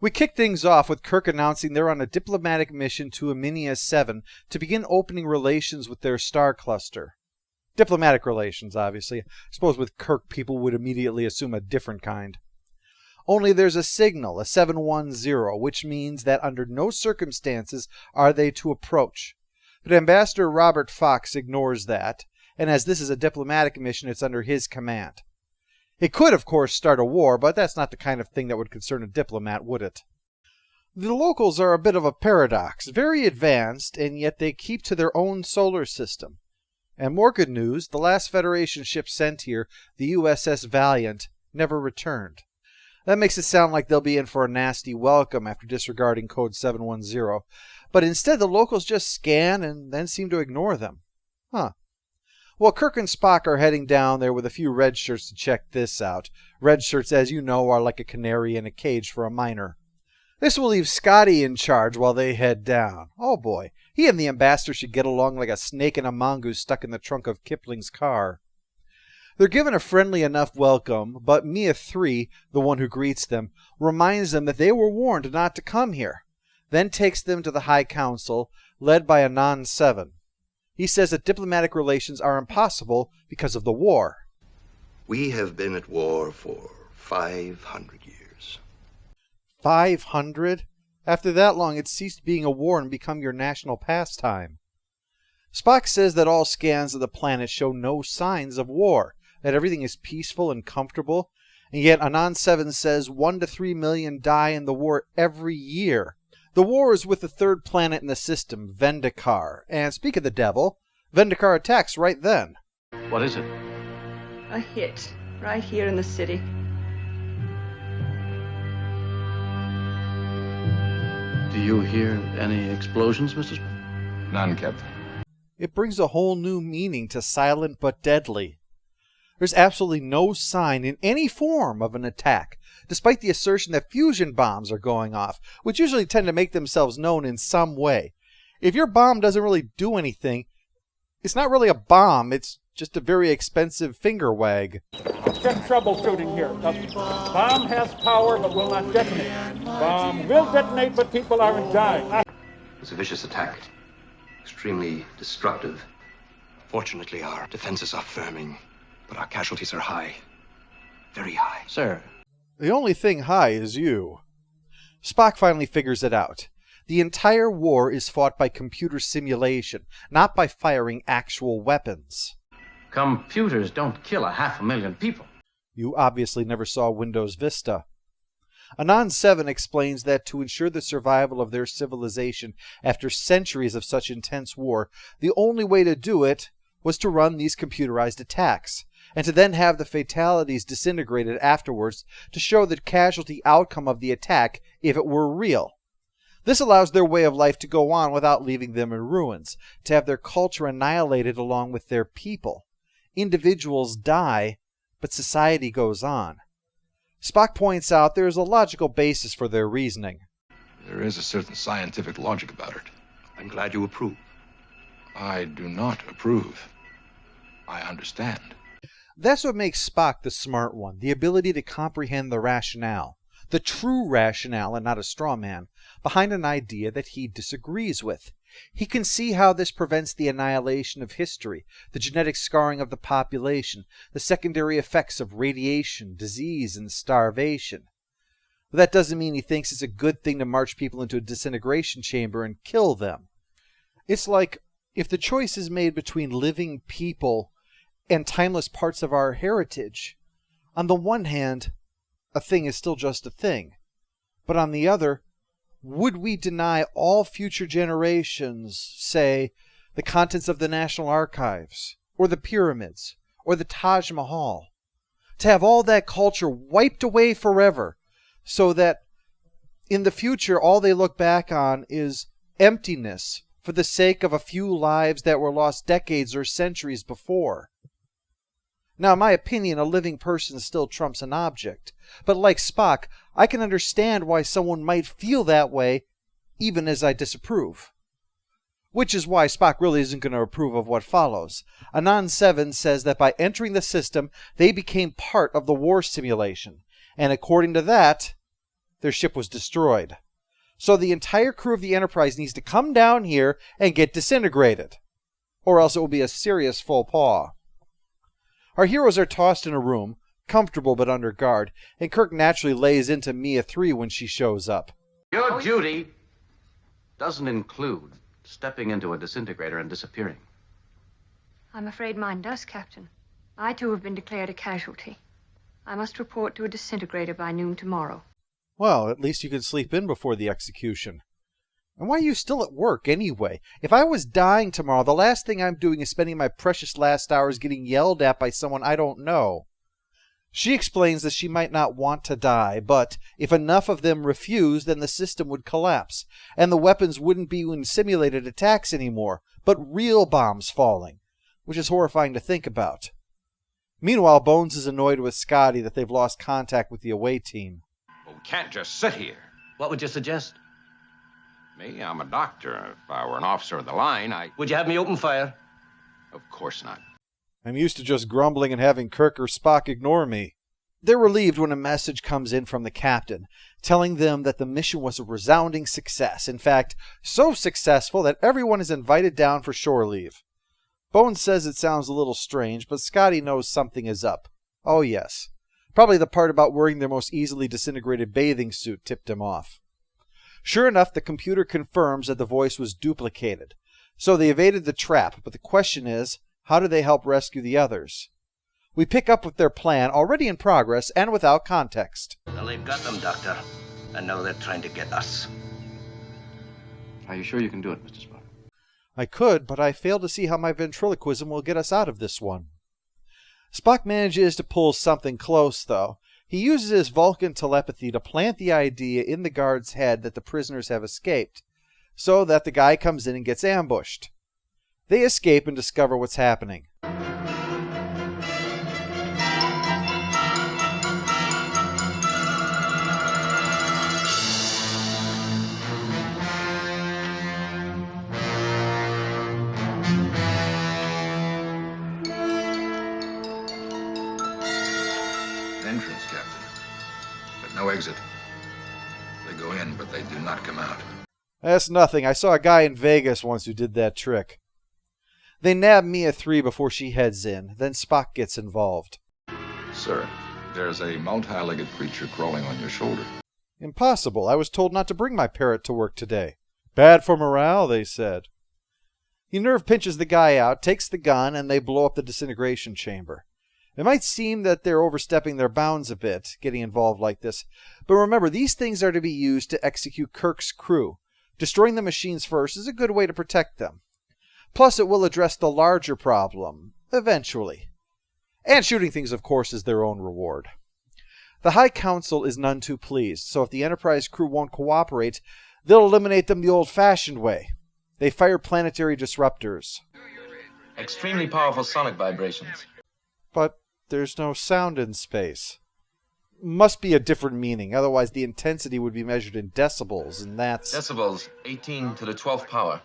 We kick things off with Kirk announcing they're on a diplomatic mission to Opinionated 7 to begin opening relations with their star cluster. Diplomatic relations, obviously. I suppose with Kirk people would immediately assume a different kind. Only there's a signal, a 710, which means that under no circumstances are they to approach. But Ambassador Robert Fox ignores that, and as this is a diplomatic mission, it's under his command. It could, of course, start a war, but that's not the kind of thing that would concern a diplomat, would it? The locals are a bit of a paradox, very advanced, and yet they keep to their own solar system. And more good news, the last Federation ship sent here, the USS Valiant, never returned. That makes it sound like they'll be in for a nasty welcome after disregarding Code 710, but instead the locals just scan and then seem to ignore them. Huh. Well, Kirk and Spock are heading down there with a few red shirts to check this out. Red shirts, as you know, are like a canary in a cage for a miner. This will leave Scotty in charge while they head down. Oh boy, he and the ambassador should get along like a snake and a mongoose stuck in the trunk of Kipling's car. They're given a friendly enough welcome, but Mia 3, the one who greets them, reminds them that they were warned not to come here, then takes them to the High Council, led by Anan 7. He says that diplomatic relations are impossible because of the war. We have been at war for 500 years. 500? After that long, it ceased being a war and become your national pastime. Spock says that all scans of the planet show no signs of war, that everything is peaceful and comfortable, and yet Anan 7 says 1 to 3 million die in the war every year. The war is with the third planet in the system, Vendikar, and speak of the devil, Vendikar attacks right then. What is it? A hit, right here in the city. Do you hear any explosions, Mr. Smith? None, Captain. It brings a whole new meaning to silent but deadly. There's absolutely no sign in any form of an attack, despite the assertion that fusion bombs are going off, which usually tend to make themselves known in some way. If your bomb doesn't really do anything, it's not really a bomb, it's just a very expensive finger wag. Check troubleshooting here. The bomb has power but will not detonate. Bomb will detonate but people aren't dying. It's a vicious attack. Extremely destructive. Fortunately, our defenses are firming, but our casualties are high. Very high. Sir. The only thing high is you. Spock finally figures it out. The entire war is fought by computer simulation, not by firing actual weapons. Computers don't kill 500,000 people. You obviously never saw Windows Vista. Anan 7 explains that to ensure the survival of their civilization after centuries of such intense war, the only way to do it was to run these computerized attacks, and to then have the fatalities disintegrated afterwards to show the casualty outcome of the attack if it were real. This allows their way of life to go on without leaving them in ruins, to have their culture annihilated along with their people. Individuals die, but society goes on. Spock points out there is a logical basis for their reasoning. There is a certain scientific logic about it. I'm glad you approve. I do not approve. I understand. That's what makes Spock the smart one, the ability to comprehend the rationale, the true rationale and not a straw man, behind an idea that he disagrees with. He can see how this prevents the annihilation of history, the genetic scarring of the population, the secondary effects of radiation, disease, and starvation. But that doesn't mean he thinks it's a good thing to march people into a disintegration chamber and kill them. It's like if the choice is made between living people and timeless parts of our heritage. On the one hand, a thing is still just a thing. But on the other, would we deny all future generations, say, the contents of the National Archives, or the pyramids, or the Taj Mahal, to have all that culture wiped away forever, so that in the future all they look back on is emptiness for the sake of a few lives that were lost decades or centuries before? Now, in my opinion, a living person still trumps an object. But like Spock, I can understand why someone might feel that way, even as I disapprove. Which is why Spock really isn't going to approve of what follows. Anan 7 says that by entering the system, they became part of the war simulation. And according to that, Their ship was destroyed. So the entire crew of the Enterprise needs to come down here and get disintegrated. Or else it will be a serious faux pas. Our heroes are tossed in a room, comfortable but under guard, and Kirk naturally lays into Mia 3 when she shows up. Your duty doesn't include stepping into a disintegrator and disappearing. I'm afraid mine does, Captain. I too have been declared a casualty. I must report to a disintegrator by noon tomorrow. Well, at least you can sleep in before the execution. And why are you still at work, anyway? If I was dying tomorrow, the last thing I'm doing is spending my precious last hours getting yelled at by someone I don't know. She explains that she might not want to die, but if enough of them refuse, then the system would collapse, and the weapons wouldn't be in simulated attacks anymore, but real bombs falling, which is horrifying to think about. Meanwhile, Bones is annoyed with Scotty that they've lost contact with the away team. Well, we can't just sit here. What would you suggest? Me, I'm a doctor. If I were an officer of the line, Would you have me open fire? Of course not. I'm used to just grumbling and having Kirk or Spock ignore me. They're relieved when a message comes in from the captain, telling them that the mission was a resounding success. In fact, so successful that everyone is invited down for shore leave. Bones says it sounds a little strange, but Scotty knows something is up. Oh yes. Probably the part about wearing their most easily disintegrated bathing suit tipped him off. Sure enough, the computer confirms that the voice was duplicated. So they evaded the trap, but the question is, how do they help rescue the others? We pick up with their plan, already in progress and without context. Well, they've got them, Doctor. And now they're trying to get us. Are you sure you can do it, Mr. Spock? I could, but I fail to see how my ventriloquism will get us out of this one. Spock manages to pull something close, though. He uses his Vulcan telepathy to plant the idea in the guard's head that the prisoners have escaped, so that the guy comes in and gets ambushed. They escape and discover what's happening. Entrance, Captain, but no exit. They go in, but they do not come out. That's nothing. I saw a guy in Vegas once who did that trick. They nab Mia 3 before she heads in. Then Spock gets involved. Sir, there's a multi-legged creature crawling on your shoulder. Impossible. I was told not to bring my parrot to work today. Bad for morale, they said. He nerve pinches the guy out, takes the gun, and they blow up the disintegration chamber. It might seem that they're overstepping their bounds a bit, getting involved like this. But remember, these things are to be used to execute Kirk's crew. Destroying the machines first is a good way to protect them. Plus, it will address the larger problem, eventually. And shooting things, of course, is their own reward. The High Council is none too pleased, so if the Enterprise crew won't cooperate, they'll eliminate them the old-fashioned way. They fire planetary disruptors. Extremely powerful sonic vibrations. But there's no sound in space. Must be a different meaning, otherwise the intensity would be measured in decibels, and that's... Decibels, 18 to the 12th power.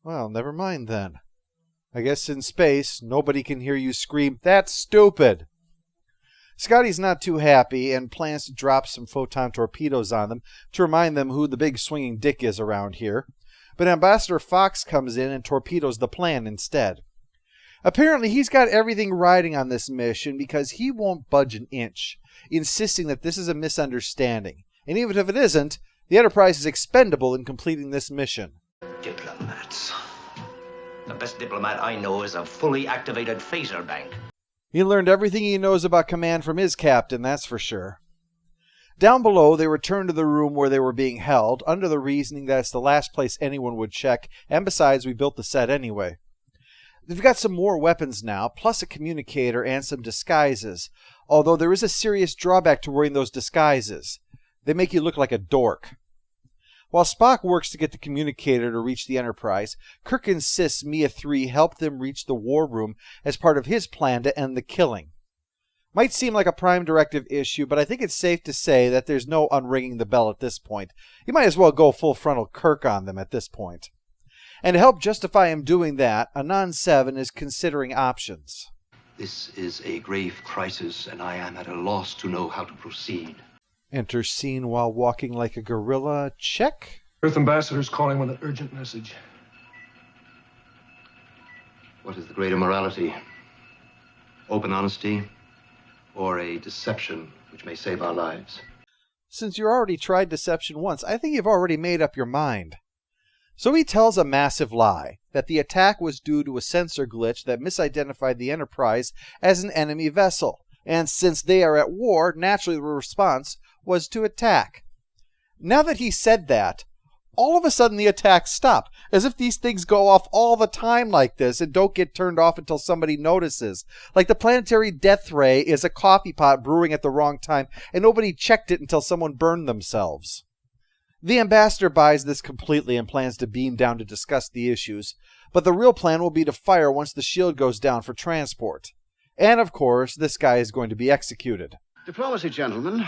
Well, never mind then. I guess in space, nobody can hear you scream, "That's stupid!" Scotty's not too happy and plans to drop some photon torpedoes on them to remind them who the big swinging dick is around here. But Ambassador Fox comes in and torpedoes the plan instead. Apparently, he's got everything riding on this mission because he won't budge an inch, insisting that this is a misunderstanding. And even if it isn't, the Enterprise is expendable in completing this mission. Diplomats. The best diplomat I know is a fully activated phaser bank. He learned everything he knows about command from his captain, that's for sure. Down below, they return to the room where they were being held, under the reasoning that it's the last place anyone would check, and besides, we built the set anyway. They've got some more weapons now, plus a communicator and some disguises, although there is a serious drawback to wearing those disguises. They make you look like a dork. While Spock works to get the communicator to reach the Enterprise, Kirk insists Mia 3 help them reach the war room as part of his plan to end the killing. Might seem like a Prime Directive issue, but I think it's safe to say that there's no unringing the bell at this point. You might as well go full frontal Kirk on them at this point. And to help justify him doing that, Anon 7 is considering options. This is a grave crisis, and I am at a loss to know how to proceed. Enter scene while walking like a gorilla. Check. Earth Ambassador's calling with an urgent message. What is the greater morality? Open honesty or a deception which may save our lives? Since you already tried deception once, I think you've already made up your mind. So he tells a massive lie, that the attack was due to a sensor glitch that misidentified the Enterprise as an enemy vessel, and since they are at war, naturally the response was to attack. Now that he said that, all of a sudden the attacks stop, as if these things go off all the time like this and don't get turned off until somebody notices. Like the planetary death ray is a coffee pot brewing at the wrong time, and nobody checked it until someone burned themselves. The ambassador buys this completely and plans to beam down to discuss the issues, but the real plan will be to fire once the shield goes down for transport. And of course, this guy is going to be executed. Diplomacy, gentlemen,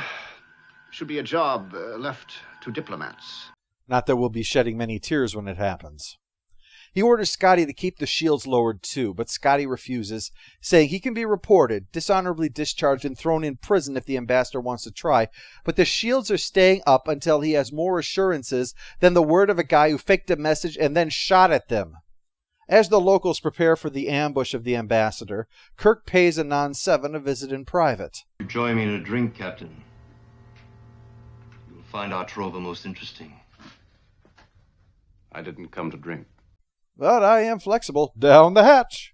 should be a job left to diplomats. Not that we'll be shedding many tears when it happens. He orders Scotty to keep the shields lowered too, but Scotty refuses, saying he can be reported, dishonorably discharged, and thrown in prison if the ambassador wants to try, but the shields are staying up until he has more assurances than the word of a guy who faked a message and then shot at them. As the locals prepare for the ambush of the ambassador, Kirk pays Anon 7 a visit in private. Join me in a drink, Captain. You'll find our trova most interesting. I didn't come to drink. But I am flexible. Down the hatch.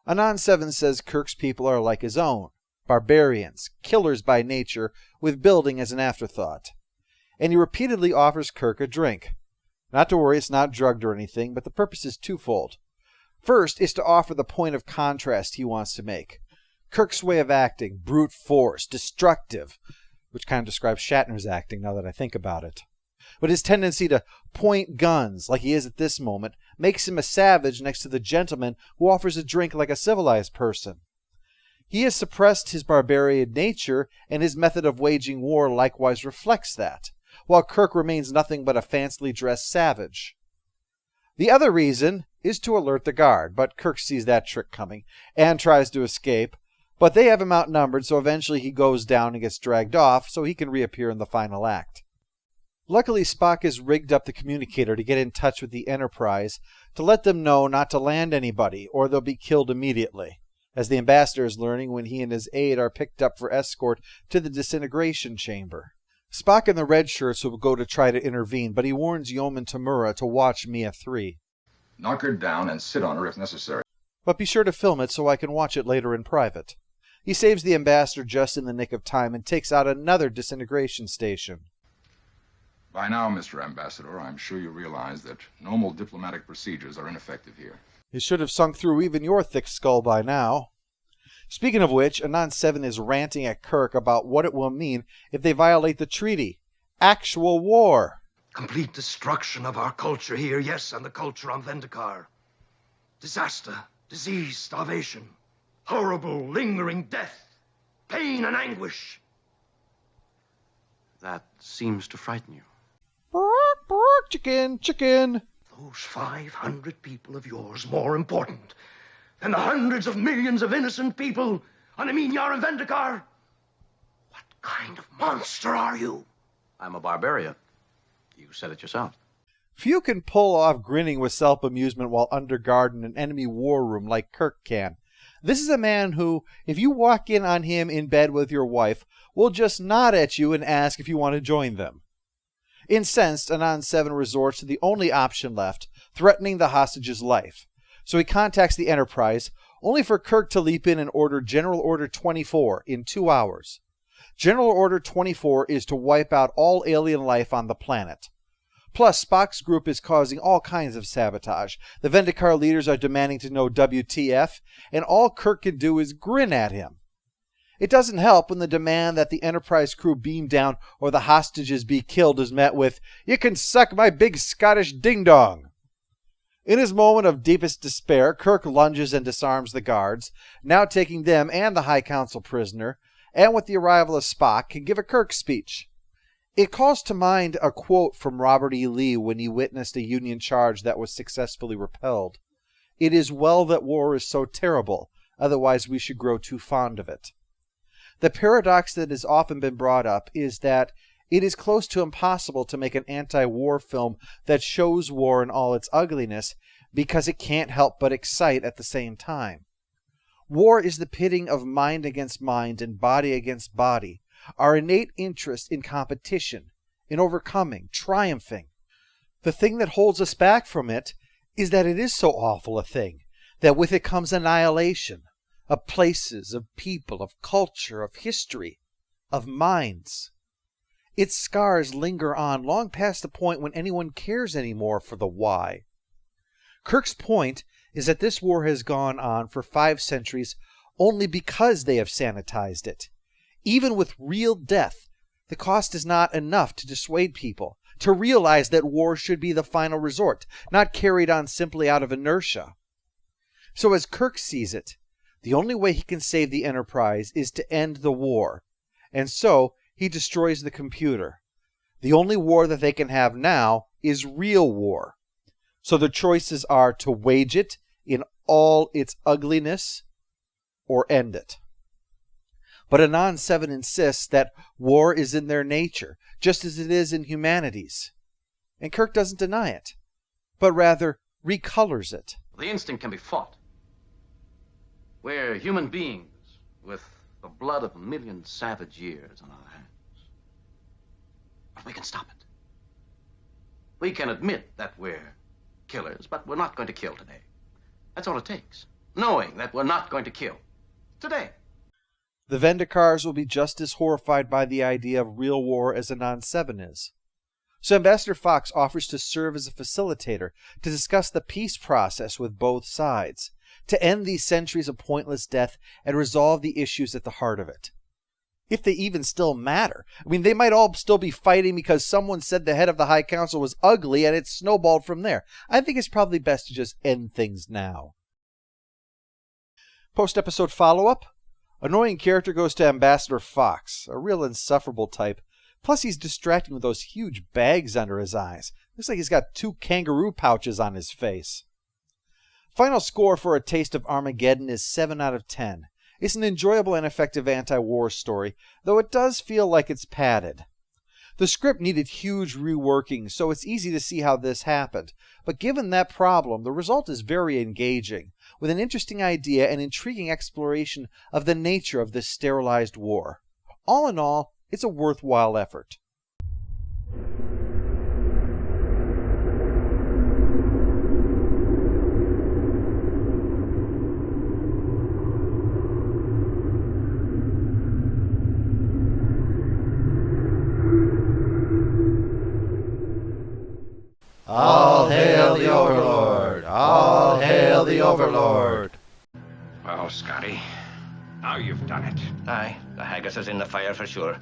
Anon 7 says Kirk's people are like his own. Barbarians, killers by nature, with building as an afterthought. And he repeatedly offers Kirk a drink. Not to worry, it's not drugged or anything, but the purpose is twofold. First is to offer the point of contrast he wants to make. Kirk's way of acting, brute force, destructive, which kind of describes Shatner's acting now that I think about it. But his tendency to point guns, like he is at this moment, makes him a savage next to the gentleman who offers a drink like a civilized person. He has suppressed his barbarian nature, and his method of waging war likewise reflects that, while Kirk remains nothing but a fancily dressed savage. The other reason is to alert the guard, but Kirk sees that trick coming, and tries to escape, but they have him outnumbered, so eventually he goes down and gets dragged off, so he can reappear in the final act. Luckily, Spock has rigged up the communicator to get in touch with the Enterprise to let them know not to land anybody, or they'll be killed immediately, as the ambassador is learning when he and his aide are picked up for escort to the disintegration chamber. Spock and the red shirts will go to try to intervene, but he warns Yeoman Tamura to watch Mia 3. Knock her down and sit on her if necessary. But be sure to film it so I can watch it later in private. He saves the ambassador just in the nick of time and takes out another disintegration station. By now, Mr. Ambassador, I'm sure you realize that normal diplomatic procedures are ineffective here. It should have sunk through even your thick skull by now. Speaking of which, Anon 7 is ranting at Kirk about what it will mean if they violate the treaty. Actual war. Complete destruction of our culture here, yes, and the culture on Vendikar. Disaster, disease, starvation, horrible, lingering death, pain and anguish. That seems to frighten you. Bark, bark, chicken, chicken. Those 500 people of yours more important than the hundreds of millions of innocent people on Aminyar and Vendikar? What kind of monster are you? I'm a barbarian. You said it yourself. Few can pull off grinning with self-amusement while under guard in an enemy war room like Kirk can. This is a man who, if you walk in on him in bed with your wife, will just nod at you and ask if you want to join them. Incensed, Anon 7 resorts to the only option left, threatening the hostage's life. So he contacts the Enterprise, only for Kirk to leap in and order General Order 24 in 2 hours. General Order 24 is to wipe out all alien life on the planet. Plus, Spock's group is causing all kinds of sabotage. The Vendikar leaders are demanding to know WTF, and all Kirk can do is grin at him. It doesn't help when the demand that the Enterprise crew beam down or the hostages be killed is met with, "You can suck my big Scottish ding-dong." In his moment of deepest despair, Kirk lunges and disarms the guards, now taking them and the High Council prisoner, and with the arrival of Spock, can give a Kirk speech. It calls to mind a quote from Robert E. Lee when he witnessed a Union charge that was successfully repelled. "It is well that war is so terrible, otherwise we should grow too fond of it." The paradox that has often been brought up is that it is close to impossible to make an anti-war film that shows war in all its ugliness because it can't help but excite at the same time. War is the pitting of mind against mind and body against body, our innate interest in competition, in overcoming, triumphing. The thing that holds us back from it is that it is so awful a thing, that with it comes annihilation of places, of people, of culture, of history, of minds. Its scars linger on long past the point when anyone cares anymore for the why. Kirk's point is that this war has gone on for 5 centuries only because they have sanitized it. Even with real death, the cost is not enough to dissuade people, to realize that war should be the final resort, not carried on simply out of inertia. So as Kirk sees it, the only way he can save the Enterprise is to end the war, and so he destroys the computer. The only war that they can have now is real war. So the choices are to wage it in all its ugliness or end it. But Anon 7 insists that war is in their nature, just as it is in humanity's. And Kirk doesn't deny it, but rather recolors it. The instinct can be fought. We're human beings with the blood of a million savage years on our hands. But we can stop it. We can admit that we're killers, but we're not going to kill today. That's all it takes. Knowing that we're not going to kill today. The Vendikars will be just as horrified by the idea of real war as Anon 7 is. So Ambassador Fox offers to serve as a facilitator to discuss the peace process with both sides, to end these centuries of pointless death and resolve the issues at the heart of it. If they even still matter. I mean, they might all still be fighting because someone said the head of the High Council was ugly and it snowballed from there. I think it's probably best to just end things now. Post-episode follow-up? Annoying character goes to Ambassador Fox, a real insufferable type. Plus he's distracting with those huge bags under his eyes. Looks like he's got 2 kangaroo pouches on his face. Final score for A Taste of Armageddon is 7 out of 10. It's an enjoyable and effective anti-war story, though it does feel like it's padded. The script needed huge reworking, so it's easy to see how this happened. But given that problem, the result is very engaging, with an interesting idea and intriguing exploration of the nature of this sterilized war. All in all, it's a worthwhile effort. All hail the Overlord! All hail the Overlord! Well, Scotty, now you've done it. Aye, the haggis is in the fire for sure.